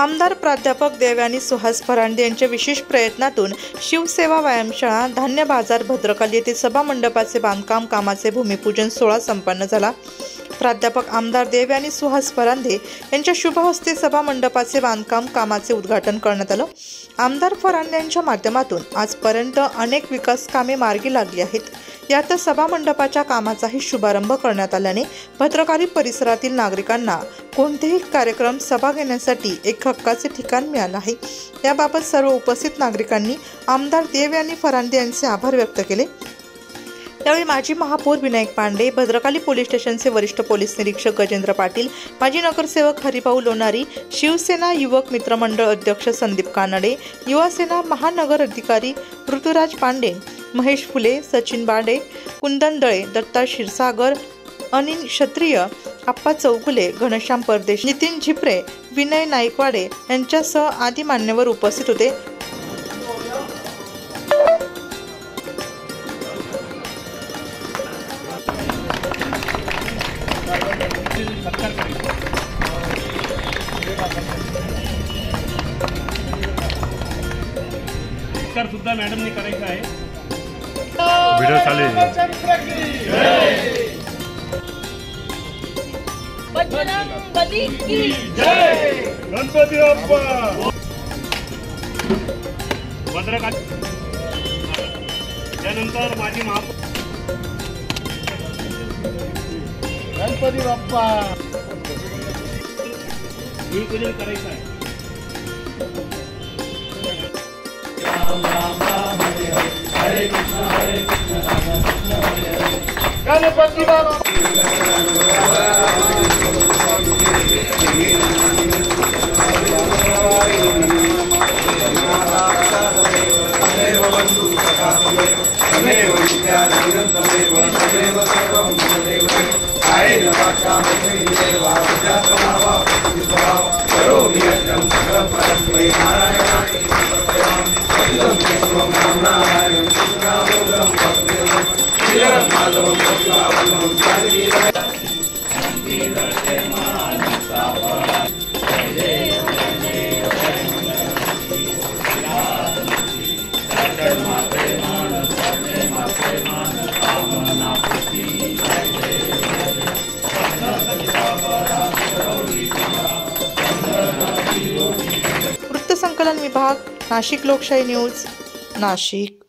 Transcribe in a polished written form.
आमदार प्राध्यापक देवयानी सुहास फरांदे यांच्या विशेष प्रयत्नातून शिवसेवा व्यायामशाळा धान्य बाजार भद्रकाली येथे सभा मंडपाचे बांधकाम कामाचे भूमिपूजन सोहळा संपन्न झाला। प्राध्यापक आमदार देवयानी सुहास फरांदे यांच्या शुभ हस्ते सभा मंडपाचे बांधकाम कामाचे उद्घाटन करण्यात आलं। आमदार फरांदे यांच्या माध्यमातून आजपर्यंत अनेक विकास कामे मार्गी लागली आहेत। यात सभा मंडपाच्या कामाचाही शुभारंभ करण्यात आल्याने भद्रकाली परिसरातील नागरिकांना कोणतेही कार्यक्रम सभा घेण्यासाठी एक हक्काचे ठिकाण मिळाले आहे। याबाबत सर्व उपस्थित नागरिकांनी आमदार देवयानी फरांदे यांचे आभार व्यक्त केले। त्यावेळी माजी महापौर विनायक पांडे, भद्रकाली पोलीस स्टेशनचे वरिष्ठ पोलीस निरीक्षक गजेंद्र पाटील, माजी नगरसेवक हरिभाऊ लोणारी, शिवसेना युवक मित्रमंडळ अध्यक्ष संदीप कानडे, युवासेना महानगर अधिकारी ऋतुराज पांडे, महेश फुले, सचिन बाडे, कुंदन दळे, दत्ता क्षीरसागर, अनिल क्षत्रिय, आप्पा चौगुले, घनश्याम परदेश, नितीन झिपरे, विनय नाईकवाडे यांच्यासह आदी मान्यवर उपस्थित होते। सुद्धा मॅडमने करायचं आहे। व्हिडिओ चालेल। बजरंगबली की जय, गणपती बाप्पा। भद्रकाली त्यानंतर माजी महापौर गणपती बाप्पा भूमिपूजन करायचं आहे। हरे कृष्ण राम कृष्ण हरे हरे। गणपती बाप्पा वृत्त संकलन विभाग, नाशिक लोकशाही न्यूज, नाशिक।